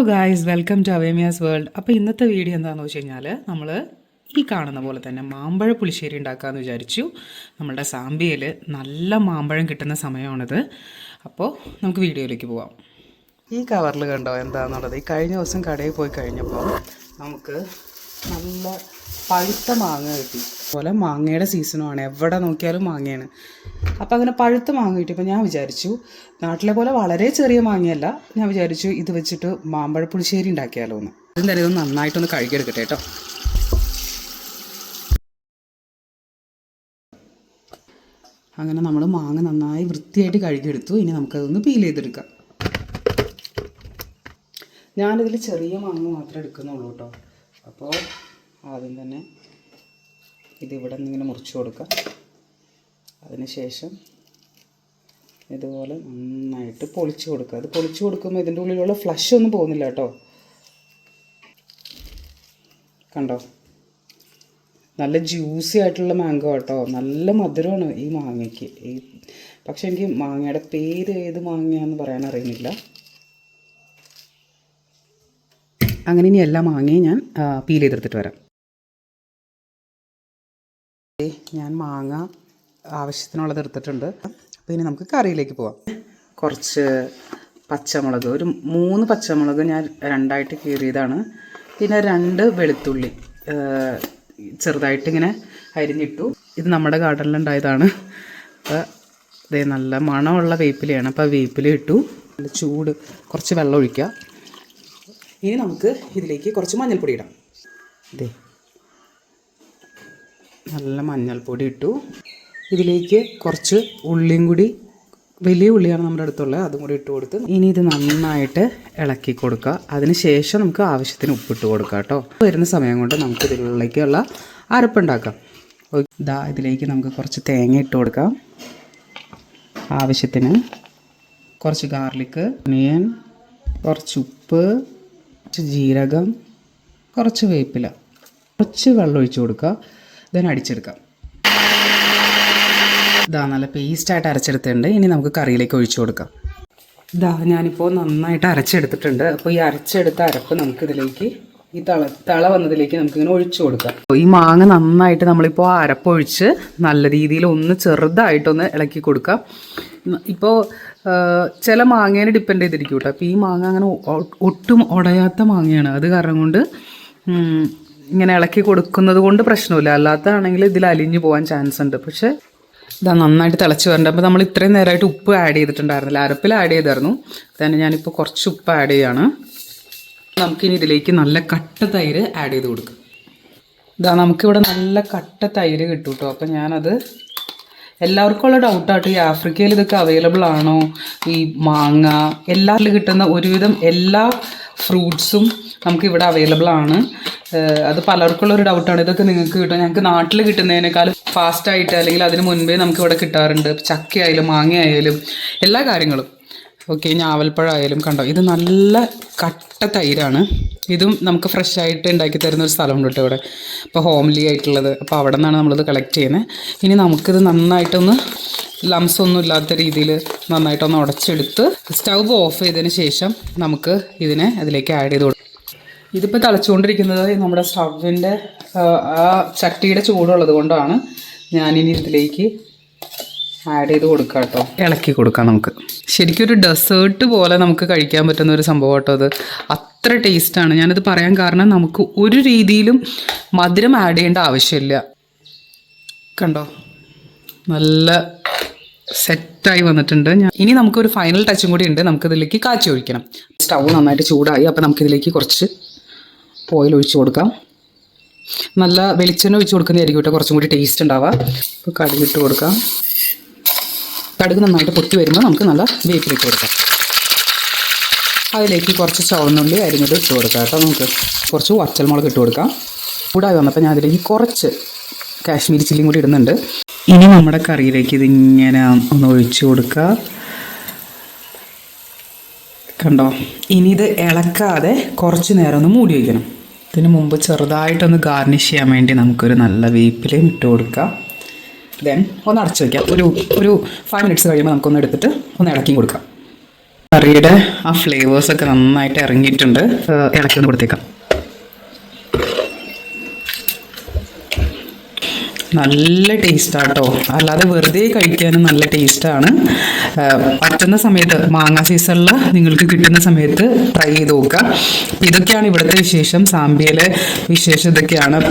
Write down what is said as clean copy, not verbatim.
Guys, welcome to അവേമിയാസ് world. അപ്പോൾ ഇന്നത്തെ വീഡിയോ എന്താണെന്ന് വെച്ച് കഴിഞ്ഞാൽ നമ്മൾ ഈ കാണുന്ന പോലെ തന്നെ മാമ്പഴ പുളിശ്ശേരി ഉണ്ടാക്കാമെന്ന് വിചാരിച്ചു. നമ്മളുടെ സാമ്പിയയിൽ നല്ല മാമ്പഴം കിട്ടുന്ന സമയമാണിത്. അപ്പോൾ നമുക്ക് വീഡിയോയിലേക്ക് പോവാം. ഈ കവറിൽ കണ്ടോ എന്താണെന്നുള്ളത്? ഈ കഴിഞ്ഞ ദിവസം കടയിൽ പോയി കഴിഞ്ഞപ്പോൾ നമുക്ക് നല്ല പഴുത്ത മാങ്ങ കിട്ടി. അതുപോലെ മാങ്ങയുടെ സീസണുമാണ്, എവിടെ നോക്കിയാലും മാങ്ങയാണ്. അപ്പോൾ അങ്ങനെ പഴുത്ത മാങ്ങ കിട്ടിയപ്പോൾ ഞാൻ വിചാരിച്ചു, നാട്ടിലെ പോലെ വളരെ ചെറിയ മാങ്ങയല്ല, ഞാൻ വിചാരിച്ചു ഇത് വെച്ചിട്ട് മാമ്പഴ പുളിശ്ശേരി ഉണ്ടാക്കിയാലോ എന്ന്. എന്തായാലും ഇത് നന്നായിട്ടൊന്ന് കഴുകിയെടുക്കട്ടെ കേട്ടോ. അങ്ങനെ നമ്മൾ മാങ്ങ നന്നായി വൃത്തിയായിട്ട് കഴുകിയെടുത്തു. ഇനി നമുക്കതൊന്ന് പീൽ ചെയ്തെടുക്കാം. ഞാനിതിൽ ചെറിയ മാങ്ങ മാത്രമേ എടുക്കുന്നുള്ളൂ കേട്ടോ. അപ്പോൾ ആദ്യം തന്നെ ഇതിവിടെ നിന്നിങ്ങനെ മുറിച്ച് കൊടുക്കാം. അതിനുശേഷം ഇതുപോലെ നന്നായിട്ട് പൊളിച്ച് കൊടുക്കുക. അത് പൊളിച്ച് കൊടുക്കുമ്പോൾ ഇതിൻ്റെ ഉള്ളിലുള്ള ഫ്ലഷ് ഒന്നും പോകുന്നില്ല കേട്ടോ. കണ്ടോ, നല്ല ജ്യൂസി ആയിട്ടുള്ള മാംഗോ കേട്ടോ. നല്ല മധുരമാണ് ഈ മാങ്ങയ്ക്ക്. പക്ഷെ എനിക്ക് മാങ്ങയുടെ പേര് ഏത് മാങ്ങയാണെന്ന് പറയാൻ അറിയുന്നില്ല. അങ്ങനെ ഇനി എല്ലാ മാങ്ങയും ഞാൻ പീൽ ചെയ്തെടുത്തിട്ട് വരാം. ഞാൻ മാങ്ങ ആവശ്യത്തിനുള്ളത് എടുത്തിട്ടുണ്ട്. അപ്പോൾ ഇനി നമുക്ക് കറിയിലേക്ക് പോവാം. കുറച്ച് പച്ചമുളക്, ഒരു 3 പച്ചമുളക് ഞാൻ രണ്ടായിട്ട് കീറിയതാണ്. പിന്നെ 2 വെളുത്തുള്ളി ചെറുതായിട്ടിങ്ങനെ അരിഞ്ഞിട്ടു. ഇത് നമ്മുടെ ഗാർഡനിലുണ്ടായതാണ്. അപ്പോൾ ഇതേ നല്ല മണമുള്ള വേപ്പിലയാണ്. അപ്പോൾ വേപ്പില ഇട്ടു. നല്ല ചൂട്, കുറച്ച് വെള്ളം ഒഴിക്കുക. ഇനി നമുക്ക് ഇതിലേക്ക് കുറച്ച് മഞ്ഞൾപ്പൊടി ഇടാം. ഇതേ നല്ല മഞ്ഞൾപ്പൊടി ഇട്ടു. ഇതിലേക്ക് കുറച്ച് ഉള്ളിയും കൂടി, വലിയ ഉള്ളിയാണ് നമ്മുടെ അടുത്തുള്ളത്, അതും കൂടി ഇട്ട് കൊടുത്ത് ഇനി ഇത് നന്നായിട്ട് ഇളക്കി കൊടുക്കുക. അതിന് ശേഷം നമുക്ക് ആവശ്യത്തിന് ഉപ്പിട്ട് കൊടുക്കുക കേട്ടോ. വരുന്ന സമയം കൊണ്ട് നമുക്ക് ഇതിലേക്കുള്ള അരപ്പുണ്ടാക്കാം. ഇതാ ഇതിലേക്ക് നമുക്ക് കുറച്ച് തേങ്ങ ഇട്ട് കൊടുക്കാം. ആവശ്യത്തിന് കുറച്ച് ഗാർലിക്ക്, ഒനിയൻ, കുറച്ച് ഉപ്പ്, കുറച്ച് ജീരകം, കുറച്ച് വേപ്പില, കുറച്ച് വെള്ളം ഒഴിച്ച് കൊടുക്കുക. ഇതിനെ അടിച്ചെടുക്കാം. ഇതാ നല്ല പേസ്റ്റായിട്ട് അരച്ചെടുത്തിട്ടുണ്ട്. ഇനി നമുക്ക് കറിയിലേക്ക് ഒഴിച്ചു കൊടുക്കാം. ഇതാ ഞാനിപ്പോൾ നന്നായിട്ട് അരച്ചെടുത്തിട്ടുണ്ട്. അപ്പോൾ ഈ അരച്ചെടുത്ത അരപ്പ് നമുക്കിതിലേക്ക്, ഈ തള വന്നതിലേക്ക് നമുക്കിങ്ങനെ ഒഴിച്ചു കൊടുക്കാം. ഈ മാങ്ങ നന്നായിട്ട് നമ്മളിപ്പോൾ അരപ്പൊഴിച്ച് നല്ല രീതിയിൽ ഒന്ന് ചെറുതായിട്ടൊന്ന് ഇളക്കി കൊടുക്കാം. ഇപ്പോൾ ചില മാങ്ങേനെ ഡിപ്പെൻഡ് ചെയ്തിരിക്കും കേട്ടോ. അപ്പോൾ ഈ മാങ്ങ അങ്ങനെ ഒട്ടും ഉടയാത്ത മാങ്ങയാണ്. അത് കാരണം കൊണ്ട് ഇങ്ങനെ ഇളക്കി കൊടുക്കുന്നത് കൊണ്ട് പ്രശ്നമില്ല. അല്ലാത്തതാണെങ്കിൽ ഇതിൽ അലിഞ്ഞു പോകാൻ ചാൻസ് ഉണ്ട്. പക്ഷേ ഇതാ നന്നായിട്ട് തിളച്ച് വരണ്ട. അപ്പോൾ നമ്മൾ ഇത്രയും നേരമായിട്ട് ഉപ്പ് ആഡ് ചെയ്തിട്ടുണ്ടായിരുന്നില്ല, അരപ്പിൽ ആഡ് ചെയ്തായിരുന്നു. തന്നെ ഞാനിപ്പോൾ കുറച്ച് ഉപ്പ് ആഡ് ചെയ്യാണ്. നമുക്കിനി ഇതിലേക്ക് നല്ല കട്ട തൈര് ആഡ് ചെയ്ത് കൊടുക്കും. ഇതാ നമുക്കിവിടെ നല്ല കട്ട തൈര് കിട്ടും കേട്ടോ. അപ്പോൾ ഞാനത്, എല്ലാവർക്കും ഉള്ള ഡൗട്ടായിട്ട്, ഈ ആഫ്രിക്കയിൽ ഇതൊക്കെ അവൈലബിൾ ആണോ? ഈ മാങ്ങ എല്ലാത്തിലും കിട്ടുന്ന ഒരുവിധം എല്ലാ ഫ്രൂട്ട്സും നമുക്കിവിടെ അവൈലബിൾ ആണ്. അത് പലർക്കുള്ളൊരു ഡൗട്ടാണ്. ഇതൊക്കെ നിങ്ങൾക്ക് കിട്ടും? ഞങ്ങൾക്ക് നാട്ടിൽ കിട്ടുന്നതിനേക്കാളും ഫാസ്റ്റായിട്ട്, അല്ലെങ്കിൽ അതിന് മുൻപേ നമുക്കിവിടെ കിട്ടാറുണ്ട്. ചക്കയായാലും മാങ്ങയായാലും എല്ലാ കാര്യങ്ങളും. ഓക്കെ, ഞാവൽപ്പഴമായാലും. കണ്ടോ, ഇത് നല്ല കട്ട തൈരാണ്. ഇതും നമുക്ക് ഫ്രഷ് ആയിട്ട് ഉണ്ടാക്കി തരുന്ന ഒരു സ്ഥലമുണ്ട് കേട്ടോ ഇവിടെ. ഇപ്പോൾ ഹോംലി ആയിട്ടുള്ളത്. അപ്പോൾ അവിടെ നിന്നാണ് നമ്മളിത് കളക്ട് ചെയ്യുന്നത്. ഇനി നമുക്കിത് നന്നായിട്ടൊന്ന് ലംസ് ഒന്നും ഇല്ലാത്ത രീതിയിൽ നന്നായിട്ടൊന്ന് ഉടച്ചെടുത്ത് സ്റ്റൗവ് ഓഫ് ചെയ്തതിന് ശേഷം നമുക്ക് ഇതിനെ അതിലേക്ക് ആഡ് ചെയ്ത് കൊടുക്കാം. ഇതിപ്പോൾ തിളച്ചുകൊണ്ടിരിക്കുന്നത് നമ്മുടെ സ്റ്റൗവിൻ്റെ ആ ചട്ടിയുടെ ചൂടുള്ളത് കൊണ്ടാണ്. ഞാനിനി ഇതിലേക്ക് ആഡ് ചെയ്ത് കൊടുക്കാം കേട്ടോ. ഇളക്കി കൊടുക്കാം. നമുക്ക് ശരിക്കും ഒരു ഡെസേർട്ട് പോലെ നമുക്ക് കഴിക്കാൻ പറ്റുന്ന ഒരു സംഭവം കേട്ടോ. അത് അത്ര ടേസ്റ്റാണ്. ഞാനിത് പറയാൻ കാരണം, നമുക്ക് ഒരു രീതിയിലും മധുരം ആഡ് ചെയ്യേണ്ട ആവശ്യമില്ല. കണ്ടോ, നല്ല സെറ്റായി വന്നിട്ടുണ്ട്. ഇനി നമുക്കൊരു ഫൈനൽ ടച്ചും കൂടി ഉണ്ട്. നമുക്കിതിലേക്ക് കാച്ചി ഒഴിക്കണം. സ്റ്റൗ നന്നായിട്ട് ചൂടായി. അപ്പോൾ നമുക്കിതിലേക്ക് കുറച്ച് ഓയിൽ ഒഴിച്ച് കൊടുക്കാം. നല്ല വെളിച്ചെണ്ണ ഒഴിച്ച് കൊടുക്കുന്നതായിരിക്കും കേട്ടോ കുറച്ചും കൂടി ടേസ്റ്റ് ഉണ്ടാവുക. ഇപ്പോൾ കടുകിട്ട് കൊടുക്കാം. കടുക് നന്നായിട്ട് പൊട്ടി വരുമ്പോൾ നമുക്ക് നല്ല വേപ്പിലിട്ട് കൊടുക്കാം. അതിലേക്ക് കുറച്ച് ചുവന്നുള്ളി അരിഞ്ഞിട്ട് ഇട്ട് കൊടുക്കാം കേട്ടോ. നമുക്ക് കുറച്ച് വറ്റൽമുളക് ഇട്ട് കൊടുക്കാം. ചൂടായി വന്നപ്പോൾ ഞാൻ അതിലേക്ക് കുറച്ച് കാശ്മീരി ചില്ലിയും കൂടി ഇടുന്നുണ്ട്. ഇനി നമ്മുടെ കറിയിലേക്ക് ഇതിങ്ങനെ ഒന്ന് ഒഴിച്ച് കൊടുക്കുക. കണ്ടോ, ഇനി ഇത് ഇളക്കാതെ കുറച്ച് നേരം ഒന്ന് മൂടി വയ്ക്കണം. ഇതിന് മുമ്പ് ചെറുതായിട്ടൊന്ന് ഗാർണിഷ് ചെയ്യാൻ വേണ്ടി നമുക്കൊരു നല്ല വേപ്പിലയും ഇട്ട് കൊടുക്കാം. ദെൻ ഒന്ന് അടച്ചു വയ്ക്കാം. ഒരു 5 മിനിറ്റ്സ് കഴിയുമ്പോൾ നമുക്കൊന്ന് എടുത്തിട്ട് ഒന്ന് ഇളക്കി കൊടുക്കാം. കറിയുടെ ആ ഫ്ലേവേഴ്സൊക്കെ നന്നായിട്ട് ഇറങ്ങിയിട്ടുണ്ട്. ഇളക്കി ഒന്ന് കൊടുത്തേക്കാം. നല്ല ടേസ്റ്റാട്ടോ, അല്ലാതെ വെറുതെ കഴിക്കാനും നല്ല ടേസ്റ്റാണ്. പറ്റുന്ന സമയത്ത് മാങ്ങ സീസണിൽ നിങ്ങൾക്ക് കിട്ടുന്ന സമയത്ത് ട്രൈ ചെയ്ത് നോക്കുക. ഇതൊക്കെയാണ് ഇവിടുത്തെ വിശേഷം. സാമ്പിയിലെ വിശേഷം ഇതൊക്കെയാണ്.